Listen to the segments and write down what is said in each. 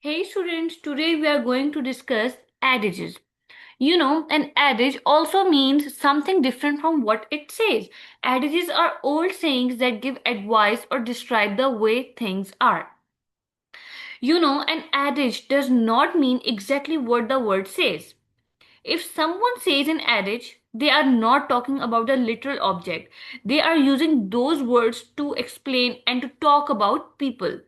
Hey students, today we are going to discuss adages. An adage also means something different from what it says. Adages are old sayings that give advice or describe the way things are. An adage does not mean exactly what the word says. If someone says an adage, they are not talking about a literal object. They are using those words to explain and to talk about people.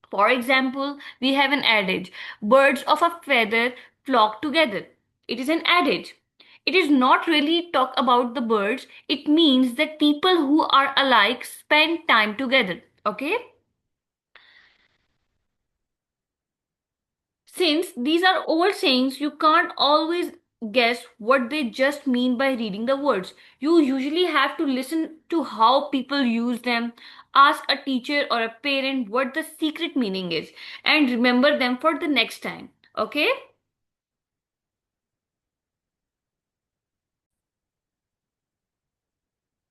For example, we have an adage birds of a feather flock together. It is an adage. It is not really talk about the birds, it means that people who are alike spend time together. Okay? Since these are old sayings, you can't always guess what they just mean by reading the words. You usually have to listen to how people use them, ask a teacher or a parent what the secret meaning is, and remember them for the next time. Okay?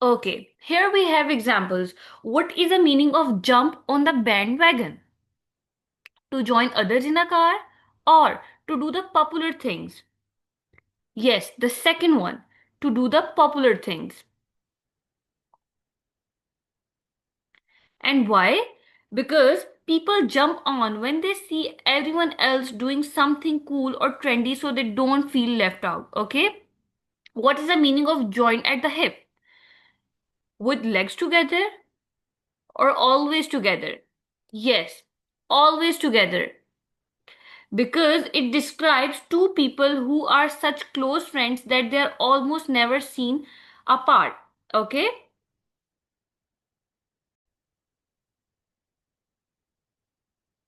Okay, here we have examples. What is the meaning of jump on the bandwagon? To join others in a car or to do the popular things? Yes, the second one, to do the popular things. And why? Because people jump on when they see everyone else doing something cool or trendy so they don't feel left out. Okay? What is the meaning of join at the hip? With legs together or always together? Yes, always together. Because it describes two people who are such close friends that they are almost never seen apart. Okay?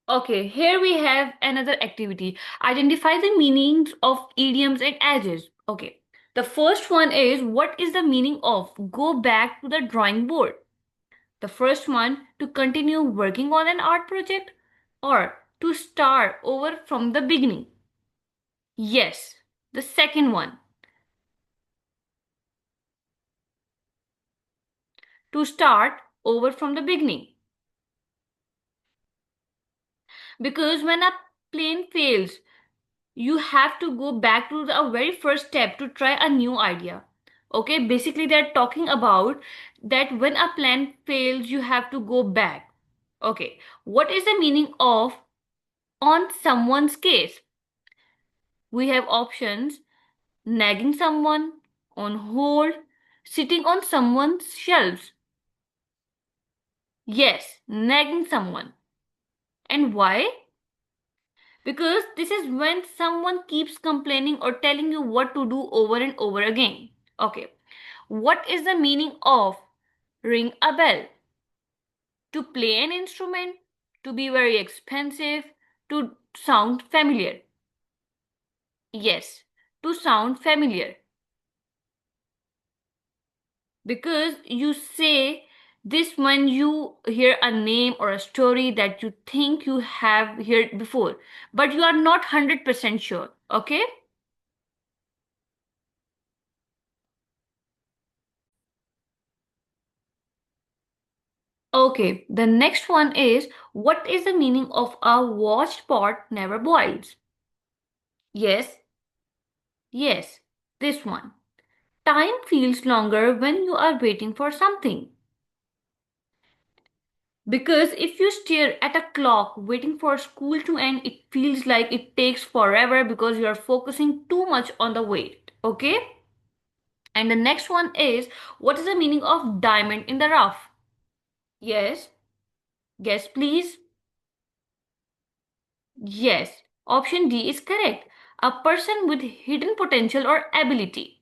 Okay, here we have another activity. Identify the meanings of idioms and adages. Okay. The first one is what is the meaning of go back to the drawing board? The first one to continue working on an art project or to start over from the beginning. Yes, the second one to start over from the beginning. Because when a plane fails, you have to go back to the very first step to try a new idea. Okay, basically they're talking about that when a plan fails you have to go back. Okay, what is the meaning of on someone's case? We have options: nagging someone, on hold, sitting on someone's shelves. Yes, nagging someone. And why? Because this is when someone keeps complaining or telling you what to do over and over again. Okay. What is the meaning of ring a bell? To play an instrument, to be very expensive, to sound familiar. Yes, to sound familiar. Because you say this when you hear a name or a story that you think you have heard before, but you are not 100% sure. Okay? Okay, the next one is what is the meaning of a washed pot never boils? Yes, yes, this one. Time feels longer when you are waiting for something. Because if you stare at a clock waiting for school to end, it feels like it takes forever because you are focusing too much on the wait. Okay? And the next one is what is the meaning of diamond in the rough? Yes, guess please. Yes, option D is correct. A person with hidden potential or ability.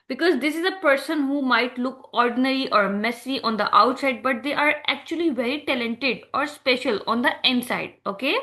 Because this is a person who might look ordinary or messy on the outside, but they are actually very talented or special on the inside. Okay?